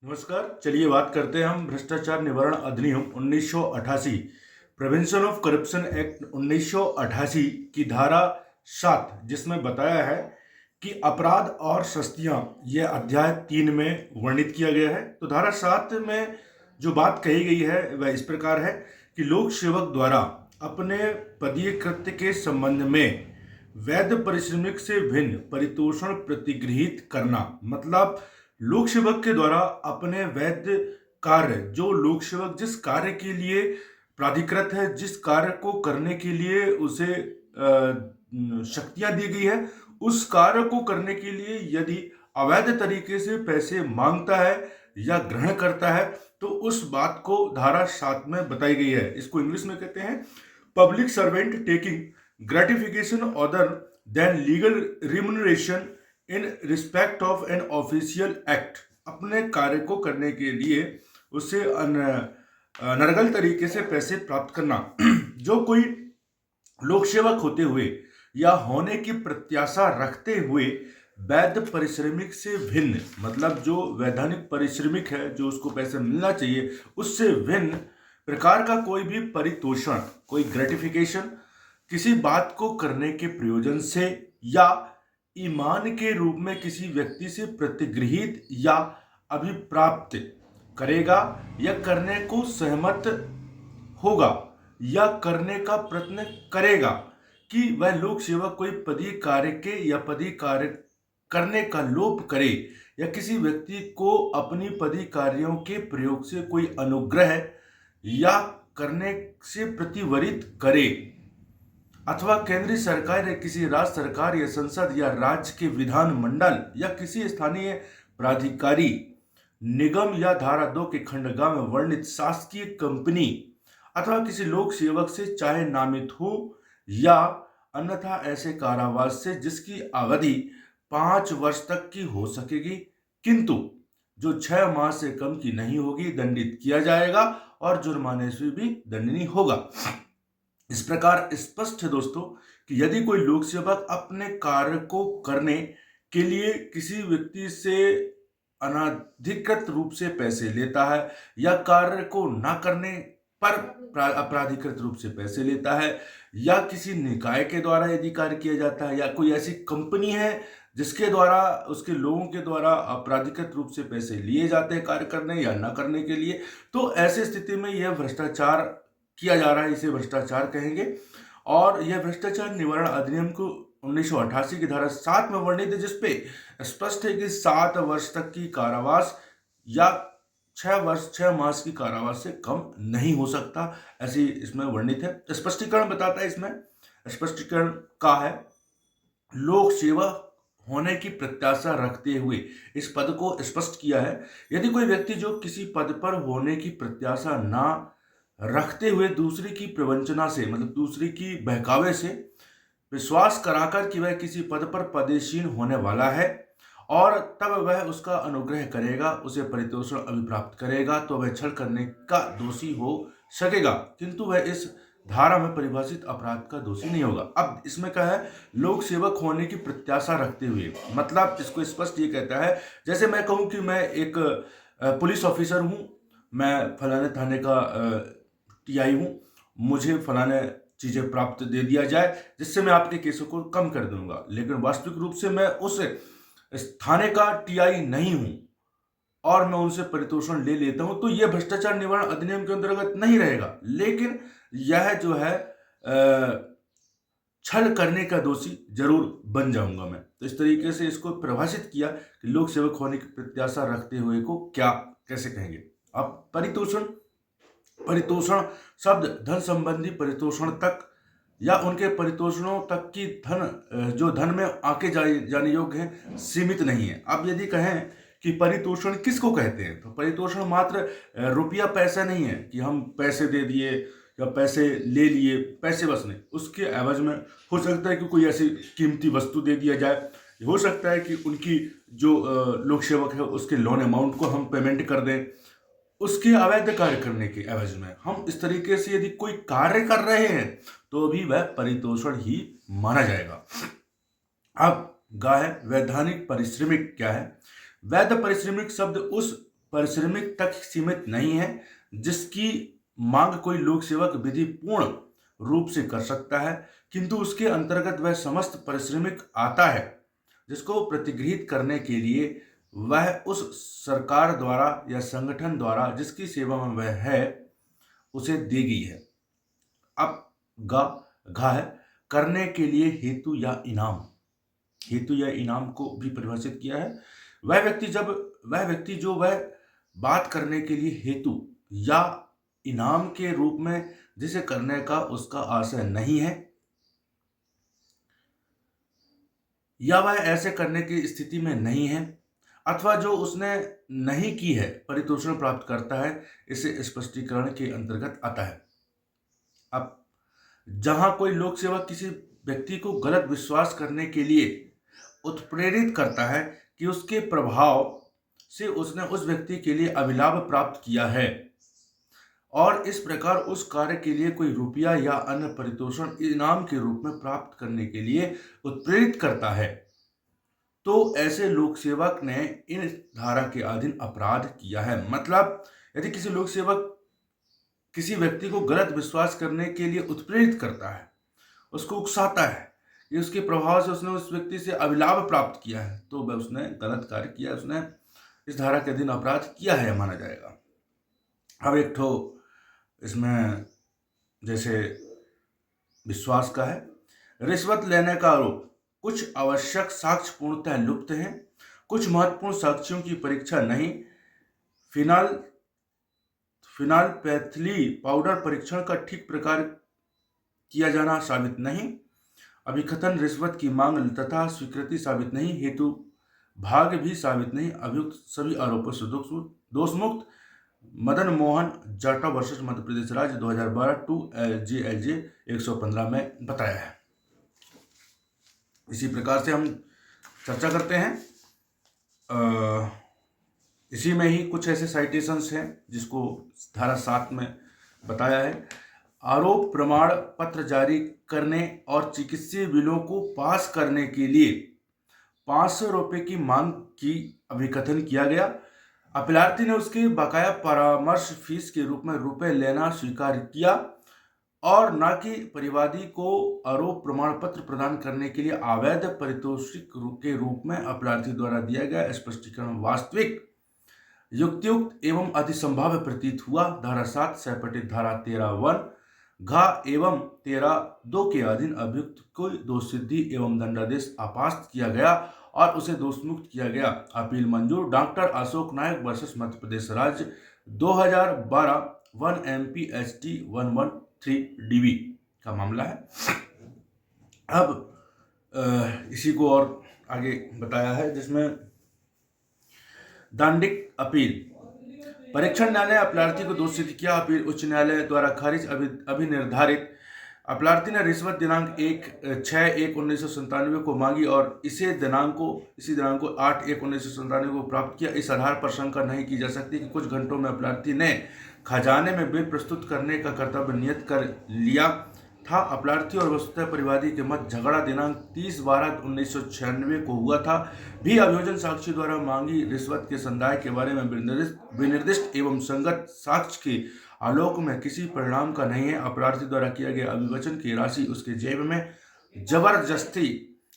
नमस्कार। चलिए बात करते हैं हम भ्रष्टाचार निवारण अधिनियम 1988 प्रिवेंशन ऑफ करप्शन एक्ट 1988 की धारा 7, जिसमें बताया है कि अपराध और शस्तियां यह अध्याय 3 में वर्णित किया गया है। तो धारा 7 में जो बात कही गई है वह इस प्रकार है कि लोक सेवक द्वारा अपने पदीय कृत्य के संबंध में वैध पारिश्रमिक से भिन्न परितोषण प्रतिगृहित करना। मतलब लोक सेवक के द्वारा अपने वैध कार्य, जो लोक सेवक जिस कार्य के लिए प्राधिकृत है, जिस कार्य को करने के लिए उसे शक्तियां दी गई है, उस कार्य को करने के लिए यदि अवैध तरीके से पैसे मांगता है या ग्रहण करता है तो उस बात को धारा 7 में बताई गई है। इसको इंग्लिश में कहते हैं public servant taking gratification other than legal remuneration in respect of an official act. अपने कार्य को करने के लिए उसे अनर्गल तरीके से पैसे प्राप्त करना। जो कोई लोक सेवक होते हुए या होने की प्रत्याशा रखते हुए वैध पारिश्रमिक से भिन्न, मतलब जो वैधानिक पारिश्रमिक है, जो उसको पैसे मिलना चाहिए, उससे भिन्न प्रकार का कोई भी परितोषण, कोई ग्रेटिफिकेशन किसी बात को करने के प्रयोजन से या ईमान के रूप में किसी व्यक्ति से प्रतिगृहित या अभिप्राप्त करेगा या करने को सहमत होगा या करने का प्रयत्न करेगा कि वह लोक सेवक कोई पदीय कार्य के या पदीय कार्य करने का लोभ करे या किसी व्यक्ति को अपनी पदीय कार्यों के प्रयोग से कोई अनुग्रह या करने से प्रतिवरित करे, अथवा केंद्रीय सरकार या किसी राज्य सरकार या संसद या राज्य के विधान मंडल या किसी स्थानीय प्राधिकारी निगम या धारा 2 के खंड ग में वर्णित शासकीय कंपनी अथवा किसी लोक सेवक से चाहे नामित हो या अन्यथा ऐसे कारावास से जिसकी अवधि 5 वर्ष तक की हो सकेगी, किंतु जो 6 माह से कम की नहीं होगी, दंडित किया जाएगा और जुर्माने से भी दंडनीय होगा। इस प्रकार स्पष्ट है दोस्तों कि यदि कोई लोक सेवक अपने कार्य को करने के लिए किसी व्यक्ति से अनाधिकृत रूप से पैसे लेता है या कार्य को न करने पर अपराधिकृत रूप से पैसे लेता है या किसी निकाय के द्वारा यदि कार्य किया जाता है या कोई ऐसी कंपनी है जिसके द्वारा उसके लोगों के द्वारा अपराधिकृत रूप से पैसे लिए जाते हैं कार्य करने या न करने के लिए, तो ऐसी स्थिति में यह भ्रष्टाचार किया जा रहा है, इसे भ्रष्टाचार कहेंगे। और यह भ्रष्टाचार निवारण अधिनियम को 1988 की धारा 7 में वर्णित है, जिसपे स्पष्ट है कि 7 वर्ष तक की कारावास या 6 मास की कारावास से कम नहीं हो सकता, ऐसी इसमें वर्णित है। स्पष्टीकरण बताता है, इसमें स्पष्टीकरण का है लोक सेवा होने की प्रत्याशा रखते हुए इस पद को स्पष्ट किया है। यदि कोई व्यक्ति जो किसी पद पर होने की प्रत्याशा ना रखते हुए दूसरी की प्रवंचना से, मतलब दूसरी की बहकावे से विश्वास कराकर कि वह किसी पद पर पदेशीन होने वाला है और तब वह उसका अनुग्रह करेगा, उसे परितोषण अभिप्राप्त करेगा, तो वह छल करने का दोषी हो सकेगा, किंतु वह इस धारा में परिभाषित अपराध का दोषी नहीं होगा। अब इसमें क्या है, लोक सेवक होने की प्रत्याशा रखते हुए, मतलब इसको स्पष्ट ये कहता है, जैसे मैं कहूं कि मैं एक पुलिस ऑफिसर हूं, मैं फलाने थाने का टीआई हूं, मुझे फलाने चीजें प्राप्त दे दिया जाए जिससे मैं आपके केसों को कम कर दूंगा, लेकिन वास्तविक रूप से मैं उस थाने का टीआई नहीं हूं और मैं उनसे परितोषण ले लेता हूं, तो यह भ्रष्टाचार निवारण अधिनियम के अंतर्गत नहीं रहेगा, लेकिन यह जो है छल करने का दोषी जरूर बन जाऊंगा मैं। तो इस तरीके से इसको परिभाषित किया कि लोक सेवक होने की प्रत्याशा रखते हुए को क्या कैसे कहेंगे। अब परितोषण शब्द धन संबंधी परितोषण तक या उनके परितोषणों तक की जो धन में आके जाने योग्य है सीमित नहीं है। अब यदि कहें कि परितोषण किसको कहते हैं, तो परितोषण मात्र रुपया पैसा नहीं है कि हम पैसे दे दिए या पैसे ले लिए, पैसे बस नहीं, उसके एवज में हो सकता है कि कोई ऐसी कीमती वस्तु दे दिया जाए, हो सकता है कि उनकी जो लोक सेवक है उसके लोन अमाउंट को हम पेमेंट कर दें उसके अवैध कार्य करने के एवज में। हम इस तरीके से यदि कोई कार्य कर रहे हैं तो भी वह परितोषण ही माना जाएगा। अब गा है वैधानिक पारिश्रमिक क्या है। वैध पारिश्रमिक शब्द उस पारिश्रमिक तक सीमित नहीं है, जिसकी मांग कोई लोक सेवक विधि पूर्ण रूप से कर सकता है, किंतु उसके अंतर्गत वह समस्त पारिश्रमिक आता है जिसको प्रतिगृहित करने के लिए वह उस सरकार द्वारा या संगठन द्वारा जिसकी सेवा में वह है उसे दी गई है। अब गा घा है करने के लिए हेतु या इनाम। हेतु या इनाम को भी परिभाषित किया है। वह व्यक्ति जो वह बात करने के लिए हेतु या इनाम के रूप में जिसे करने का उसका आशय नहीं है, या वह ऐसे करने की स्थिति में नहीं है, अथवा जो उसने नहीं की है परितोषण प्राप्त करता है, इसे स्पष्टीकरण के अंतर्गत आता है। अब जहां कोई लोक सेवक किसी व्यक्ति को गलत विश्वास करने के लिए उत्प्रेरित करता है कि उसके प्रभाव से उसने उस व्यक्ति के लिए अभिलाभ प्राप्त किया है और इस प्रकार उस कार्य के लिए कोई रुपया या अन्य परितोषण इनाम के रूप में प्राप्त करने के लिए उत्प्रेरित करता है, तो ऐसे लोक सेवक ने इन धारा के अधीन अपराध किया है। मतलब यदि किसी लोक सेवक किसी व्यक्ति को गलत विश्वास करने के लिए उत्प्रेरित करता है, उसको उकसाता है कि उसके प्रभाव से उसने उस व्यक्ति से अभिलाभ प्राप्त किया है, तो वह उसने गलत कार्य किया, उसने इस धारा के अधीन अपराध किया है माना जाएगा। अब एक ठो इसमें जैसे विश्वास का है, रिश्वत लेने का आरोप। कुछ आवश्यक साक्ष्य पूर्णतः लुप्त हैं, कुछ महत्वपूर्ण साक्ष्यों की परीक्षा नहीं। फिनालपैथिली पाउडर परीक्षण का ठीक प्रकार किया जाना साबित नहीं। अभिकथन रिश्वत की मांग तथा स्वीकृति साबित नहीं। हेतु भाग भी साबित नहीं। अभियुक्त सभी आरोपों से दोषमुक्त। मदन मोहन जाटा वर्सेस मध्य प्रदेश राज्य 2012 2 JLJ 115 में बताया है। इसी प्रकार से हम चर्चा करते हैं। इसी में ही कुछ ऐसे साइटेशंस हैं जिसको धारा 7 में बताया है। आरोप प्रमाण पत्र जारी करने और चिकित्सीय बिलों को पास करने के लिए 500 रुपये की मांग की अभिकथन किया गया। अपीलार्थी ने उसके बकाया परामर्श फीस के रूप में रुपए लेना स्वीकार किया और न कि परिवादी को आरोप प्रमाण पत्र प्रदान करने के लिए अवैध पारितोषिक के रूप में अपीलार्थी द्वारा दिया गया स्पष्टीकरण वास्तविक, युक्तियुक्त एवं अतिसंभाव्य प्रतीत हुआ। धारा 7 सैपटिक धारा 13(1) घा एवं 13(2) के अधीन अभियुक्त को दोष सिद्धि एवं दंडादेश आपास्त किया गया और उसे दोषमुक्त किया गया। अपील मंजूर। डॉक्टर अशोक नायक वर्सेस मध्य प्रदेश राज्य 2012 1 MPHT 113 DB का मामला है। अब इसी को और आगे बताया है जिसमें दांडिक अपील। परीक्षण न्यायालय अपीलार्थी को दोषी किया। अपील उच्च न्यायालय द्वारा खारिज। अभिनिर्धारित अपीलार्थी ने रिश्वत दिनांक 6/1/1997 को मांगी और इसी दिनांक को 8/1/1997 को प्राप्त किया। इस आधार पर शंका नहीं की जा सकती कि कुछ घंटों में अपीलार्थी ने खजाने में बिल प्रस्तुत करने का कर्तव्य नियत कर लिया था। अपीलार्थी और वस्तुतः परिवादी के मध्य झगड़ा दिनांक 30/12/1996 को हुआ था। भी अभियोजन साक्षी द्वारा मांगी रिश्वत के संदाय के बारे में विनिर्दिष्ट एवं संगत साक्ष्य के आलोक में किसी परिणाम का नहीं है। अपराधी द्वारा किया गया अभिवचन की राशि उसके जेब में जबरदस्ती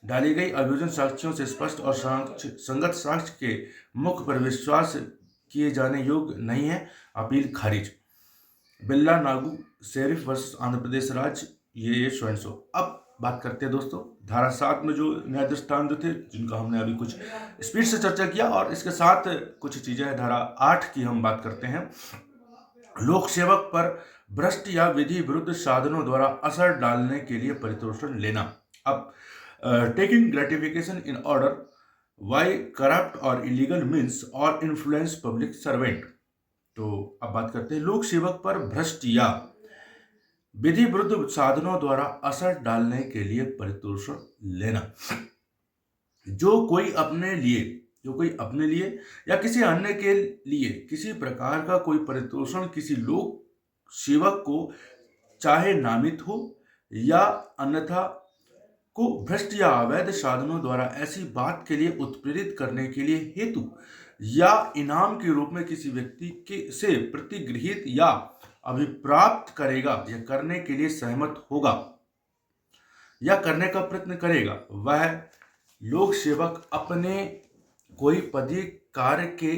डाली गई। अभियोजन साक्ष्यों से स्पष्ट और संगत साक्ष्य के मुख पर विश्वास किए जाने योग्य नहीं है। अपील खारिज। बिल्ला नागू शेरिफ वर्सेस आंध्र प्रदेश राज्य ये स्वयं। अब बात करते हैं दोस्तों धारा 7 में जो न्याय दृष्टांत थे जिनका हमने अभी कुछ स्पीड से चर्चा किया, और इसके साथ कुछ चीजें हैं। धारा 8 की हम बात करते हैं। लोक सेवक पर भ्रष्ट या विधि विरुद्ध साधनों द्वारा असर डालने के लिए परितोषण लेना। अब taking gratification in order by corrupt और इलीगल मीन्स और इन्फ्लुएंस पब्लिक सर्वेंट। तो अब बात करते हैं लोक सेवक पर भ्रष्ट या विधि विरुद्ध साधनों द्वारा असर डालने के लिए परितोषण लेना। जो कोई अपने लिए या किसी अन्य के लिए किसी प्रकार का कोई परितोषण किसी लोक सेवक को चाहे नामित हो या अन्यथा को भ्रष्ट या अवैध साधनों द्वारा ऐसी बात के लिए उत्प्रेरित करने के लिए हेतु या इनाम के रूप में किसी व्यक्ति के से प्रतिगृहित या अभिप्राप्त करेगा या करने के लिए सहमत होगा या करने का प्रयत्न करेगा, वह लोक सेवक अपने कोई पदीय कार्य के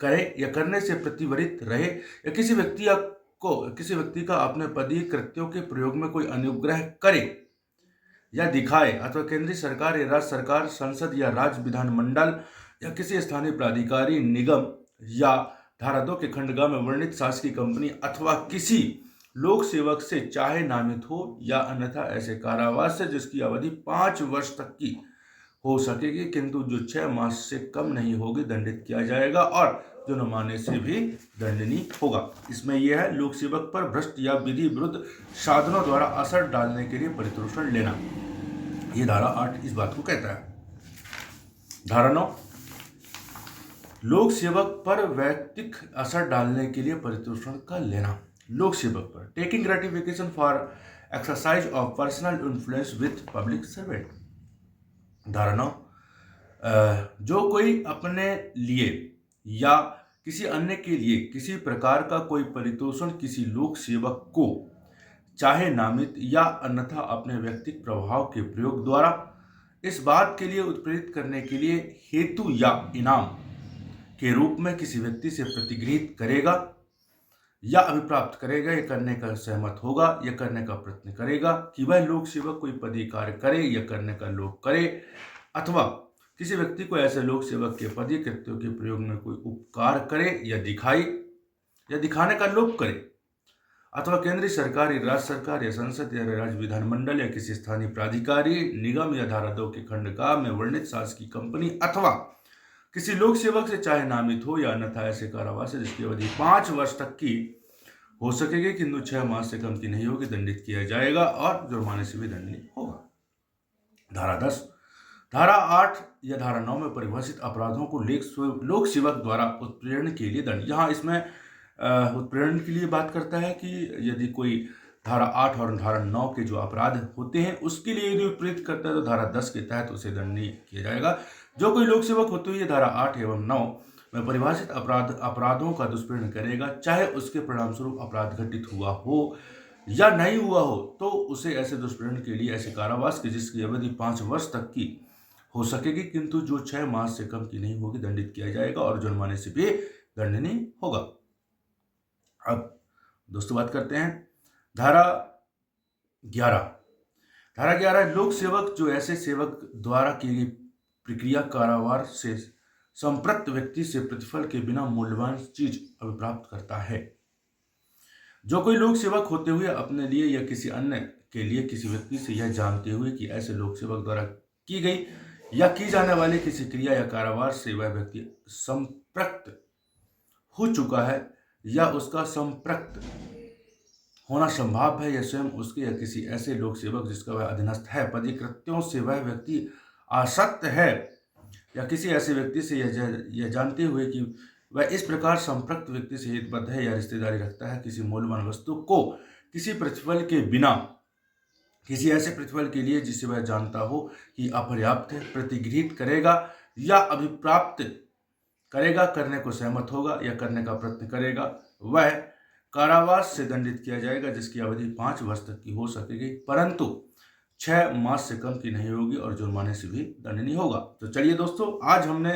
करे या करने से प्रतिवरित रहे या किसी व्यक्ति का अपने पदीय कृत्यों के प्रयोग में कोई अनुग्रह करे या दिखाए अथवा केंद्रीय सरकार या राज्य सरकार, संसद या राज्य विधानमंडल या किसी स्थानीय प्राधिकारी, निगम या धारा 2 के खंड ग में वर्णित शासकीय कंपनी अथवा किसी लोक सेवक से चाहे नामित हो या अन्यथा ऐसे कारावास से जिसकी अवधि 5 वर्ष तक की हो सकेगी, किंतु जो 6 मास से कम नहीं होगी, दंडित किया जाएगा और जुर्माने से भी दंडनीय होगा। इसमें यह है लोक सेवक पर भ्रष्ट या विधि विरुद्ध साधनों द्वारा असर डालने के लिए परितोषण लेना। ये धारा 8 इस बात को कहता है। धारा 9 लोक सेवक पर वैयक्तिक असर डालने के लिए परितोषण का लेना। लोक सेवक पर taking gratification for exercise of personal influence with public servant. धारा 9 जो कोई अपने लिए या किसी अन्य के लिए किसी प्रकार का कोई परितोषण किसी लोक सेवक को चाहे नामित या अन्यथा अपने व्यक्तिगत प्रभाव के प्रयोग द्वारा इस बात के लिए उत्प्रेरित करने के लिए हेतु या इनाम के रूप में किसी व्यक्ति से प्रतिगृहित करेगा या अभिप्राप्त करेगा या करने का सहमत होगा या करने का प्रयत्न करेगा कि वह लोक सेवक कोई पदीय कार्य करे या करने का लोक करे अथवा किसी व्यक्ति को ऐसे लोक सेवक के पदीय कृत्यों के प्रयोग में कोई उपकार करे या दिखाने का लोक करे अथवा केंद्रीय सरकार या राज्य सरकार या संसद या राज्य विधानमंडल या किसी स्थानीय प्राधिकारी, निगम या धारा 2 के खंड ग में वर्णित शासकीय कंपनी अथवा किसी लोक सेवक से चाहे नामित हो या अन्यथा ऐसे कारावास से जिसकी अवधि 5 वर्ष तक की हो सकेगी, किंतु 6 मास से कम की नहीं होगी, दंडित किया जाएगा और जुर्माने से भी दंडनीय होगा। धारा 10 धारा 8 या धारा 9 में परिभाषित अपराधों को लोक सेवक द्वारा उत्प्रेरण के लिए दंड। यहाँ इसमें उत्प्रेरण के लिए बात करता है कि यदि कोई धारा 8 और धारा 9 के जो अपराध होते हैं उसके लिए यदि प्रेरित करता है तो धारा 10 के तहत उसे दंडनीय किया जाएगा। जो कोई लोक सेवक होते हुए धारा 8 एवं 9 में परिभाषित अपराधों का दुष्प्रेरण करेगा, चाहे उसके परिणामस्वरूप अपराध घटित हुआ हो या नहीं हुआ हो, तो उसे ऐसे दुष्प्रेरण के लिए ऐसे कारावास की जिसकी अवधि 5 वर्ष तक की हो सकेगी, किंतु जो 6 मास से कम की नहीं होगी, दंडित किया जाएगा और जुर्माने से भी दंडनीय होगा। अब दोस्तों बात करते हैं धारा 11 लोक सेवक जो ऐसे सेवक द्वारा की गई प्रक्रिया कारावास से संप्रक्त व्यक्ति से प्रतिफल के बिना मूल्यवान चीज अभिप्राप्त करता है। जो कोई लोक सेवक होते हुए अपने लिए या किसी अन्य के लिए किसी व्यक्ति से यह जानते हुए कि ऐसे लोक सेवक द्वारा की गई या की जाने वाली किसी क्रिया या कारावास से वह व्यक्ति संप्रक्त हो चुका है या उसका संप्रक्त होना संभव है या स्वयं उसके या किसी ऐसे लोक सेवक जिसका वह अधीनस्थ है पदीय कृत्यों से वह व्यक्ति आसक्त है या किसी ऐसे व्यक्ति से यह जानते हुए कि वह इस प्रकार संप्रक्त व्यक्ति से हितबद्ध है या रिश्तेदारी रखता है, किसी मूल्यवान वस्तु को किसी प्रतिफल के बिना किसी ऐसे प्रतिफल के लिए जिसे वह जानता हो कि अपर्याप्त है, प्रतिगृहित करेगा या अभिप्राप्त करेगा, करने को सहमत होगा या करने का प्रयत्न करेगा, वह कारावास से दंडित किया जाएगा जिसकी अवधि 5 वर्ष तक की हो सकेगी, परंतु 6 मास से कम की नहीं होगी और जुर्माने से भी दंडनीय होगा। तो चलिए दोस्तों, आज हमने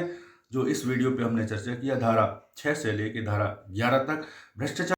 जो इस वीडियो पे हमने चर्चा किया धारा 6 से लेकर धारा 11 तक भ्रष्टाचार